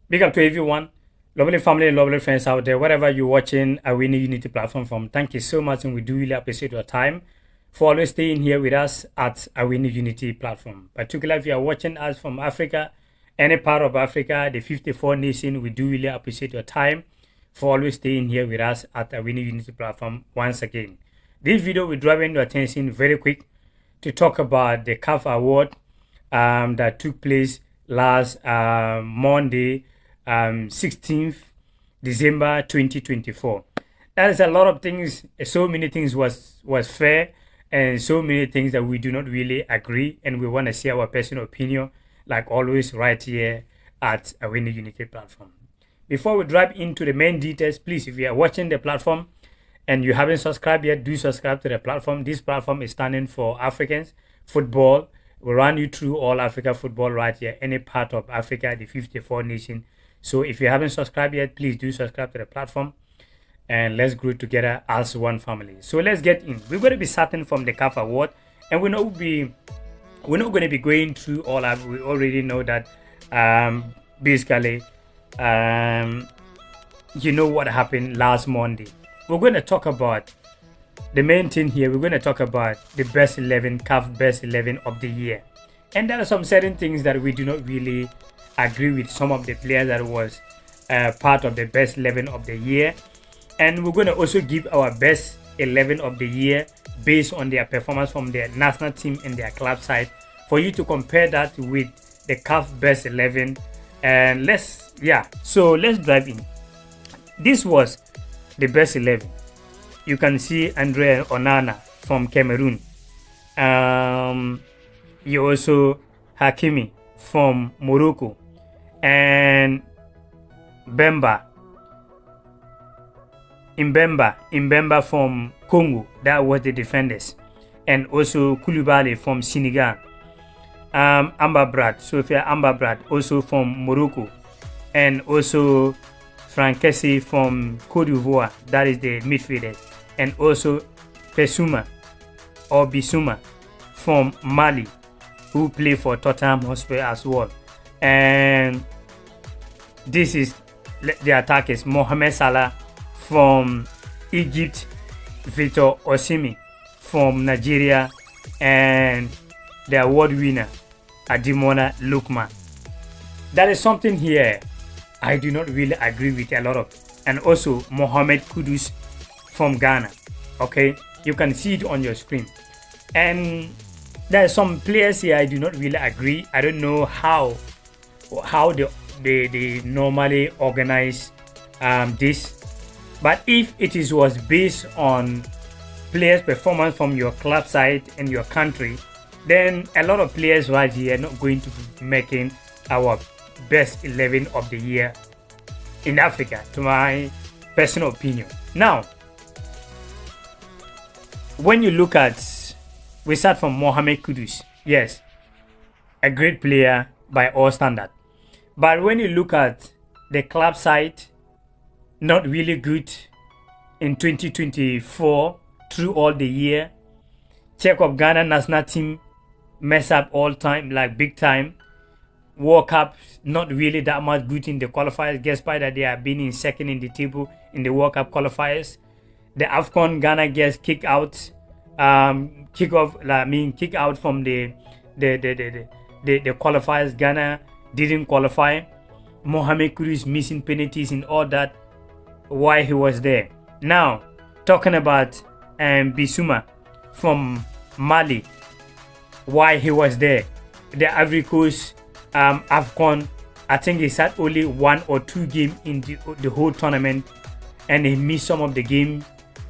Big up to everyone, lovely family and lovely friends out there, wherever you're watching Awini Unity platform from. Thank you so much, and we do really appreciate your time for always staying here with us at Awini Unity platform. Particularly if you are watching us from Africa, any part of Africa, the 54 nation, we do really appreciate your time for always staying here with us at Awini Unity platform once again. This video will draw your attention very quick to talk about the CAF award that took place last Monday, 16th December 2024. That is a lot of things. So many things was fair, and so many things that we do not really agree, and we want to share our personal opinion, like always, right here at Awini Unity platform. Before we dive into the main details, please, if you are watching the platform and you haven't subscribed yet, do subscribe to the platform. This platform is standing for Africans football. We run you through all Africa football right here, any part of Africa, the 54 nation. So if you haven't subscribed yet, please do subscribe to the platform, and let's grow together as one family. So let's get in. We're going to be starting from the CAF award, and we're not going to be going through all of. We already know that basically you know what happened last Monday. We're going to talk about the main thing here. We're going to talk about the best 11, CAF best 11 of the year, and there are some certain things that we do not really agree with some of the players that was part of the best 11 of the year, and we're going to also give our best 11 of the year based on their performance from their national team and their club side, for you to compare that with the CAF best 11. And let's dive in. This was the best 11. You can see Andre Onana from Cameroon. You also Hakimi from Morocco, and Mbemba from Congo. That was the defenders, and also Koulibaly from Senegal. Ambabrad, Sophia Ambabrad, also from Morocco, and also Frankesi from Cote d'Ivoire. That is the midfielder, and also Bissouma from Mali, who play for Tottenham Hotspur as well. And this is the attackers: Mohamed Salah from Egypt, Victor Osimhen from Nigeria, and the award winner Ademola Lookman. That is something here I do not really agree with a lot of. And also Mohamed Kudus from Ghana. Okay, you can see it on your screen. And there are some players here I do not really agree. I don't know how they normally organize this, but if it was based on players' performance from your club side and your country, then a lot of players right here are not going to be making our best 11 of the year in Africa, to my personal opinion. Now, when you look at, we start from Mohamed Kudus. Yes, a great player by all standards. But when you look at the club side, not really good in 2024 through all the year. Check of Ghana national team mess up all time, like big time. World Cup not really that much good in the qualifiers, despite that they have been in second in the table in the World Cup qualifiers. The AFCON Ghana gets kicked out, kick out from the qualifiers. Ghana didn't qualify. Mohamed Kudus missing penalties and all that. Why he was there? Now talking about Bissouma from Mali. Why he was there? The Ivory Coast AFCON, I think he had only 1 or 2 games in the whole tournament, and he missed some of the game,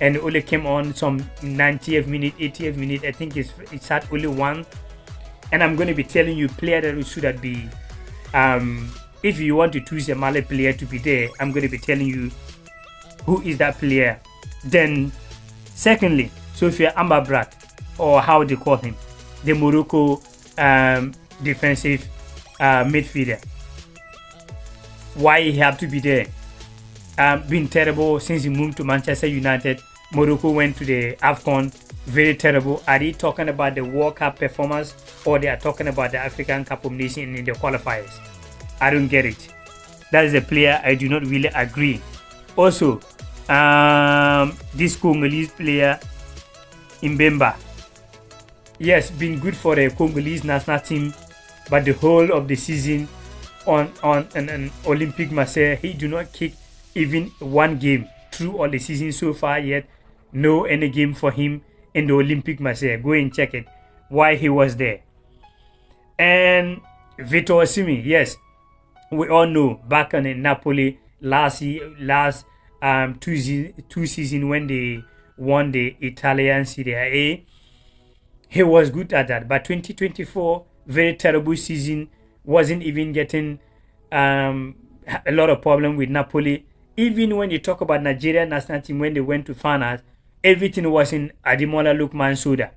and it only came on some 90th minute, 80th minute. I think it's had only 1. And I'm going to be telling you player that should be, if you want to choose a Mali player to be there, I'm going to be telling you who is that player. Then secondly, Sophia Ambabrad, or how they call him, the Morocco defensive midfielder. Why he have to be there? Been terrible since he moved to Manchester United. Morocco went to the AFCON, very terrible. Are they talking about the World Cup performance, or they are talking about the African Cup of Nations in the qualifiers? I don't get it. That is a player I do not really agree. Also, this Congolese player, Mbemba, yes, been good for the Congolese national team, but the whole of the season on an Olympic Marseille, he do not kick even one game through all the season so far yet. No any game for him in the Olympic Marseille. Go and check it why he was there. And Victor Osimhen, yes, we all know back on in Napoli last two seasons when they won the Italian Serie A, he was good at that. But 2024, very terrible season, wasn't even getting a lot of problem with Napoli. Even when you talk about Nigeria national team, when they went to finals, everything was in Ademola Lookman Soda.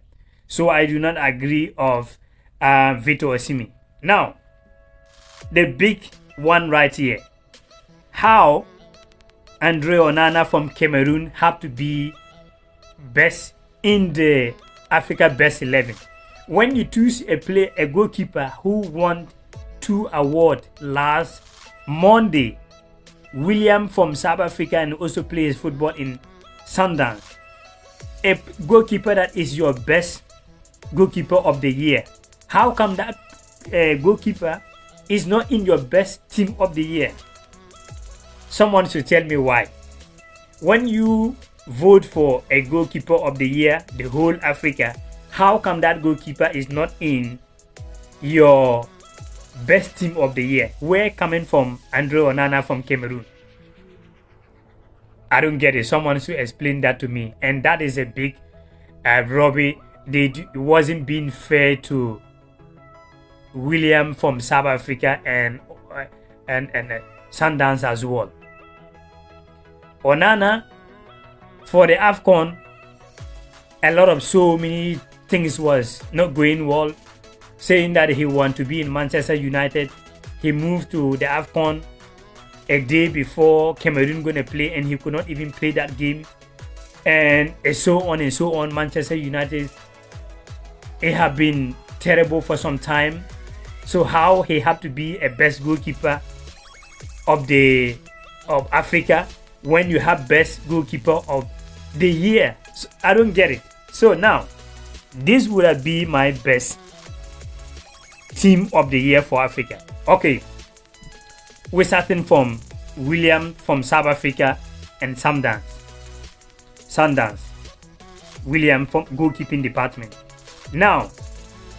So I do not agree of Victor Osimhen. Now, the big one right here. How Andre Onana from Cameroon have to be best in the Africa Best 11. When you choose a goalkeeper who won 2 awards last Monday, William from South Africa, and also plays football in Sundowns, a goalkeeper that is your best goalkeeper of the year, how come that goalkeeper is not in your best team of the year? Someone should tell me why. When you vote for a goalkeeper of the year, the whole Africa, how come that goalkeeper is not in your best team of the year? Where coming from Andre Onana from Cameroon? I don't get it. Someone should explain that to me. And that is a big robbery. It wasn't being fair to William from South Africa and Sundowns as well. Onana, for the AFCON, a lot of so many things was not going well, saying that he want to be in Manchester United. He moved to the AFCON a day before Cameroon going to play, and he could not even play that game, and so on and so on. Manchester United, it have been terrible for some time. So how he have to be a best goalkeeper of Africa when you have best goalkeeper of the year? So I don't get it. So now, this would be my best team of the year for Africa. Okay, we're starting from William from South Africa and Sundowns. William from goalkeeping department. Now,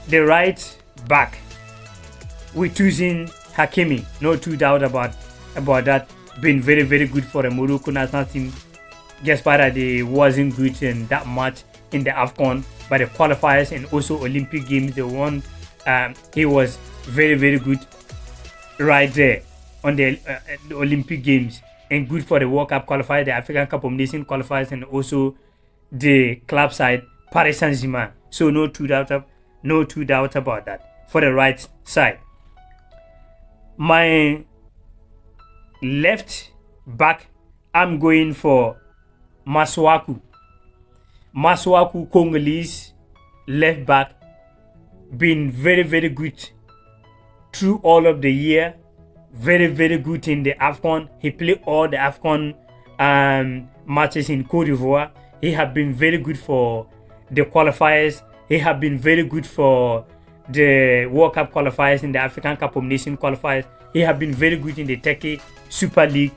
the right back, we're choosing Hakimi. No two doubt about that. Been very, very good for the Morocco national team. Despite that they wasn't good in that much in the AFCON, but the qualifiers and also Olympic games they won. He was very, very good right there on the Olympic games, and good for the World Cup qualifiers, the African Cup of Nations qualifiers, and also the club side Paris Saint-Germain. So no two doubt about that for the right side. My left back, I'm going for Masuaku, Congolese left back, been very, very good through all of the year. Very, very good in the AFCON. He played all the AFCON matches in Cote d'Ivoire. He have been very good for the qualifiers. He have been very good for the World Cup qualifiers, in the African Cup of Nations qualifiers. He have been very good in the Turkey Super League.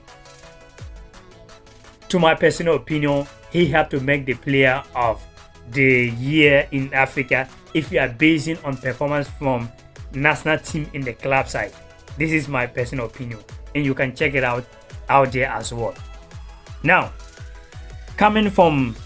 To my personal opinion, he have to make the player of the year in Africa if you are basing on performance from national team in the club side. This is my personal opinion, and you can check it out there as well. Now, coming from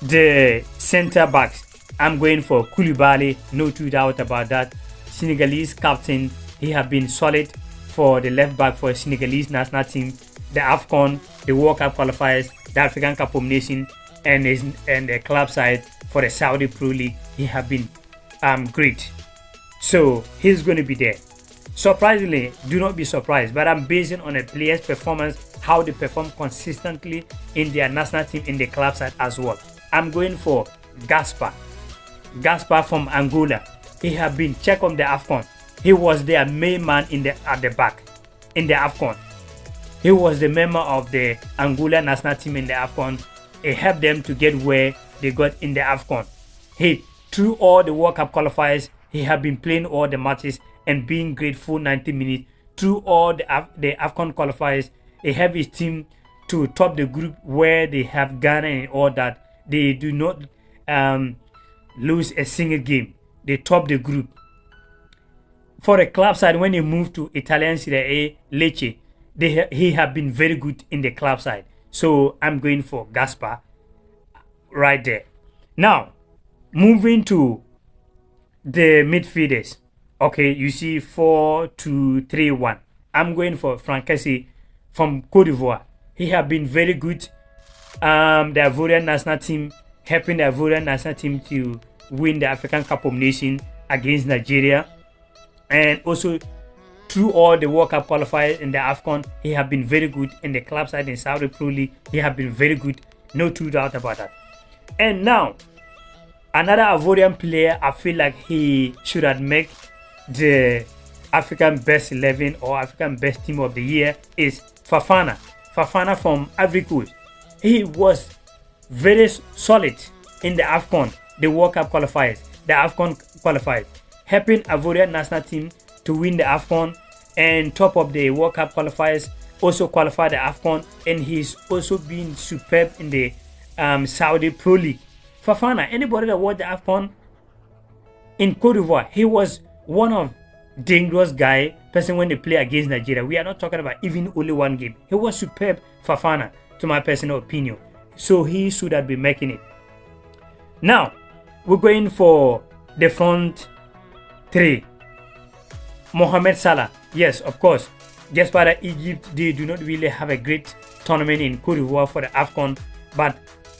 the center backs, I'm going for Koulibaly, no two doubt about that. Senegalese captain, he have been solid for the left back for Senegalese national team, the AFCON, the World Cup qualifiers, the African Cup of Nations, and the club side for the Saudi Pro League. He have been great. So he's going to be there. Surprisingly, do not be surprised, but I'm basing on a player's performance, how they perform consistently in their national team, in the club side as well. I'm going for Gaspar from Angola. He have been check on the AFCON. He was their main man at the back. in the AFCON. He was the member of the Angola national team in the AFCON. It helped them to get where they got in the AFCON. Through all the World Cup qualifiers, he had been playing all the matches and being grateful 90 minutes. Through all the AFCON qualifiers, he helped his team to top the group where they have Ghana and all that. They do not lose a single game. They top the group. For the club side, when he moved to Italian Serie A, Lecce, he have been very good in the club side. So I'm going for Gaspar right there. Now, moving to the midfielders. Okay, you see 4-2-3-1. I'm going for Francais from Cote d'Ivoire. He have been very good. The Ivorian national team, helping the Ivorian national team to win the African Cup of Nations against Nigeria. And also, through all the World Cup qualifiers in the AFCON, he have been very good. In the club side in Saudi Pro League, he have been very good. No two doubt about that. And now, another Ivorian player, I feel like he should have made the African Best 11 or African Best Team of the Year is Fafana. Fafana from Ivory Coast. He was very solid in the AFCON, the World Cup qualifiers, the AFCON qualifiers, helping Ivorian national team to win the AFCON, and top of the World Cup qualifiers, also qualified the AFCON, and he's also been superb in the Saudi Pro League. Fafana, anybody that watched the AFCON in Cote d'Ivoire, he was one of dangerous person when they play against Nigeria. We are not talking about even only one game. He was superb, Fafana, to my personal opinion. So he should have been making it. Now, we're going for the front three. Mohamed Salah, yes, of course. Guess what? Egypt, they do not really have a great tournament in Cote d'Ivoire for the AFCON, but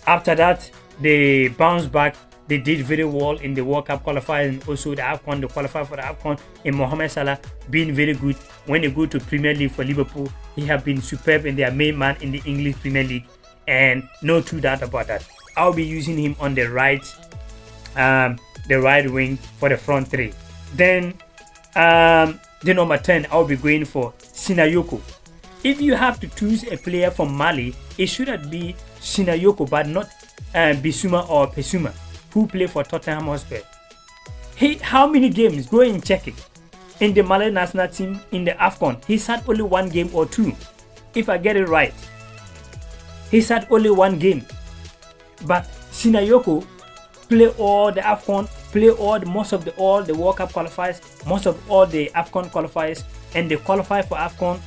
after that, they bounced back. They did very well in the World Cup qualifiers and also the AFCON, the qualifier for the AFCON. And Mohamed Salah being very good. When they go to Premier League for Liverpool, he have been superb in their main man in the English Premier League, and no two doubt about that. I'll be using him on the right wing for the front three. Then the number 10, I'll be going for Sinayoko. If you have to choose a player from Mali, it shouldn't be Sinayoko, but not Bissouma or Pessouma, who play for Tottenham Hotspur. How many games? Go and check it. In the Mali national team in the AFCON, he's had only one game or two. If I get it right, he's had only one game. But Sinayoko play all the AFCON, play all the World Cup qualifiers, most of all the AFCON qualifiers, and they qualify for AFCON.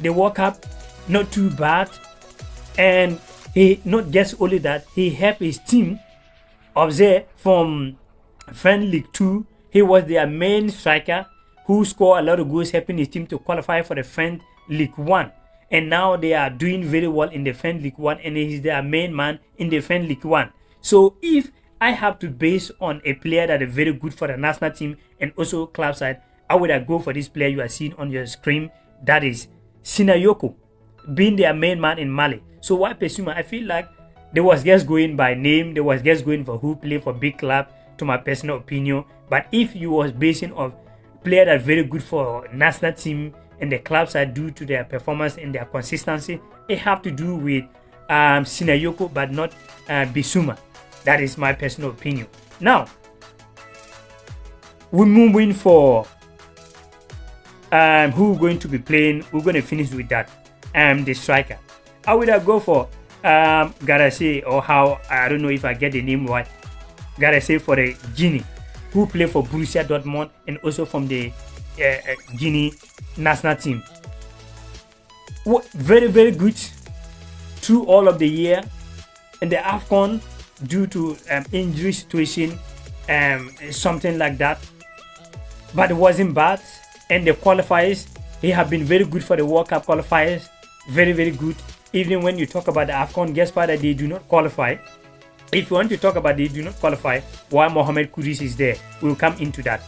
The World Cup, not too bad. And he not just only that, he helped his team up there from French League 2. He was their main striker who scored a lot of goals, helping his team to qualify for the French League 1. And now they are doing very well in the French League 1, and he's their main man in the French League 1. So if I have to base on a player that is very good for the national team and also club side, I would go for this player you are seeing on your screen. That is Sinayoko, being their main man in Mali. So why Pessouma? I feel like they was just going by name. They was just going for who play for big club, to my personal opinion. But if you was basing on player that very good for national team and the club side due to their performance and their consistency, it have to do with Sinayoko, but not Bissouma. That is my personal opinion. Now, we're moving for who going to be playing. We're going to finish with that. The striker. I would go for Garassi, or how, I don't know if I get the name right. Garassi for the Guinea, who play for Borussia Dortmund and also from the Guinea national team. Very, very good through all of the year. In the AFCON, due to injury situation, something like that, but it wasn't bad. And the qualifiers, he have been very good for the World Cup qualifiers, very, very good. Even when you talk about the AFCON, guess what, that they do not qualify. If you want to talk about they do not qualify, why Mohamed Kudus is there, we'll come into that.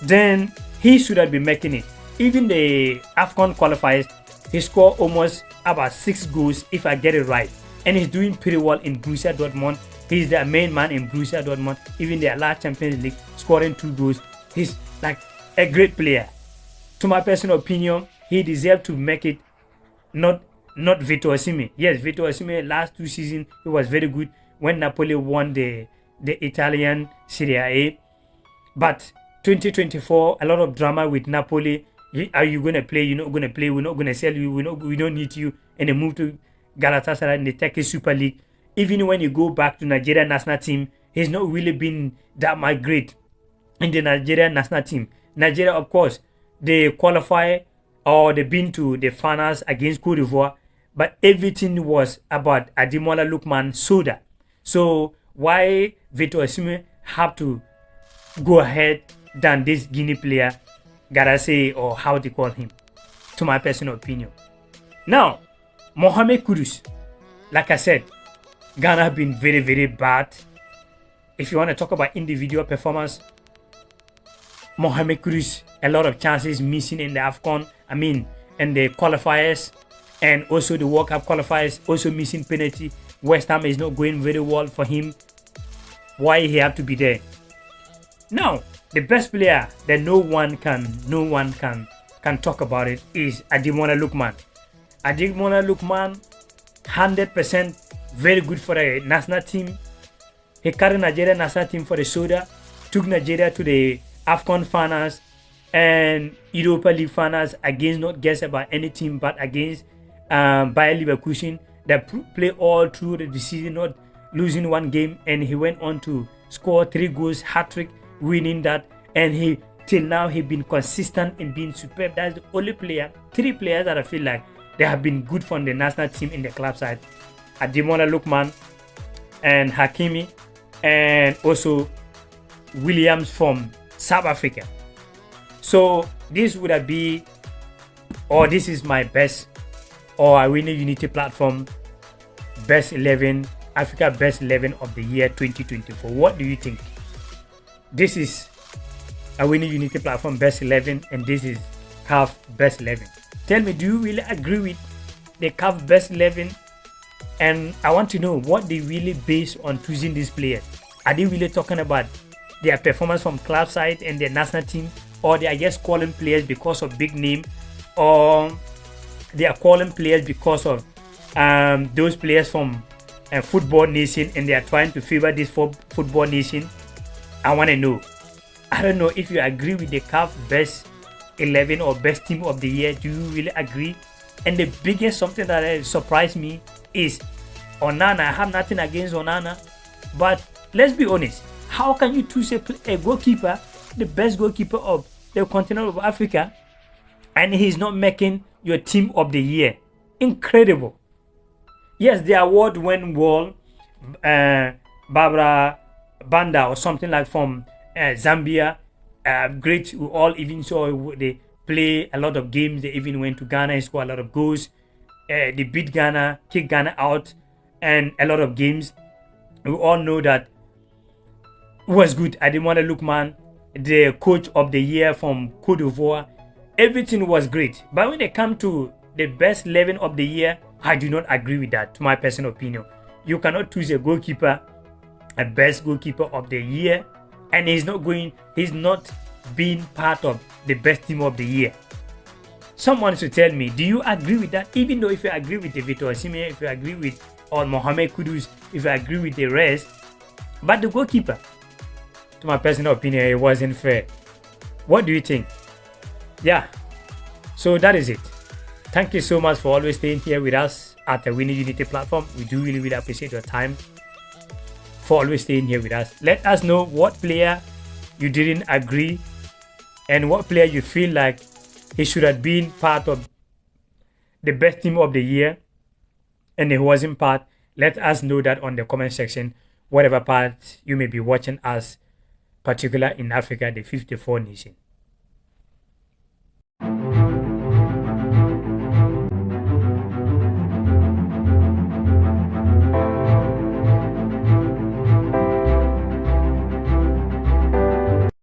Then he should have been making it. Even the AFCON qualifiers, he scored almost about 6 goals, if I get it right. And he's doing pretty well in Borussia Dortmund. He's the main man in Borussia Dortmund. Even their last Champions League, scoring 2 goals. He's like a great player. To my personal opinion, he deserved to make it, not Victor Osimhen. Yes, Victor Osimhen last 2 seasons he was very good when Napoli won the Italian Serie A. But 2024, a lot of drama with Napoli. Are you gonna play? You're not gonna play. We're not gonna sell you. We don't need you. And they move to Galatasaray in the Turkish Super League. Even when you go back to Nigeria national team, he's not really been that much great in the Nigerian national team. Nigeria, of course, they qualify or they've been to the finals against Cote d'Ivoire, but everything was about Ademola Lookman Soda. So why Victor Osimhen have to go ahead than this Guinea player, Garase, or how they call him, to my personal opinion. Now, Mohamed Kudus, like I said, Ghana have been very, very bad. If you want to talk about individual performance, Mohamed Kudus, a lot of chances missing in the AFCON, in the qualifiers, and also the World Cup qualifiers, also missing penalty. West Ham is not going very well for him. Why he have to be there? Now, the best player that no one can talk about it is Ademola Lookman. Ademola Lookman, 100% very good for the national team. He carried Nigeria national team for the Soda, took Nigeria to the AFCON finals and Europa League finals against not just about any team but against Bayer Leverkusen that play all through the season, not losing one game, and he went on to score 3 goals, hat-trick, winning that, and he till now he been consistent in being superb. That's the only player, 3 players that I feel like they have been good for the national team in the club side: Ademola Lookman and Hakimi, and also Williams from South Africa. So this would have been, or this is my best, or Awini Unity platform best 11, Africa best 11 of the year 2024. What do you think? This is Awini Unity platform best 11, and this is CAF best 11. Tell me, do you really agree with the CAF best 11? And I want to know what they really base on choosing these players. Are they really talking about their performance from club side and their national team, or they are just calling players because of big name, or they are calling players because of those players from football nation and they are trying to favor this football nation? I want to know. I don't know if you agree with the CAF best 11 or best team of the year. Do you really agree? And the biggest something that surprised me is Onana. I have nothing against Onana, but let's be honest. How can you choose a goalkeeper, the best goalkeeper of the continent of Africa, and he's not making your team of the year? Incredible. Yes, the award went well. Barbara Banda or something like from Zambia. Great. We all even saw they play a lot of games. They even went to Ghana and scored a lot of goals. They beat Ghana, kicked Ghana out, and a lot of games. We all know that was good. Ademola Lookman, the coach of the year from Cote d'Ivoire, everything was great. But when they come to the best 11 of the year, I do not agree with that, to my personal opinion. You cannot choose a goalkeeper, a best goalkeeper of the year, and he's not being part of the best team of the year. Someone should tell me, do you agree with that? Even though if you agree with the Victor Osimhen, if you agree with Mohamed Kudus, if you agree with the rest, but the goalkeeper, to my personal opinion, it wasn't fair. What do you think? Yeah, so that is it. Thank you so much for always staying here with us at the Awini Unity platform. We do really appreciate your time for always staying here with us. Let us know what player you didn't agree and what player you feel like he should have been part of the best team of the year and he wasn't part. Let us know that on the comment section, whatever part you may be watching us, particular in Africa, the 54 nation.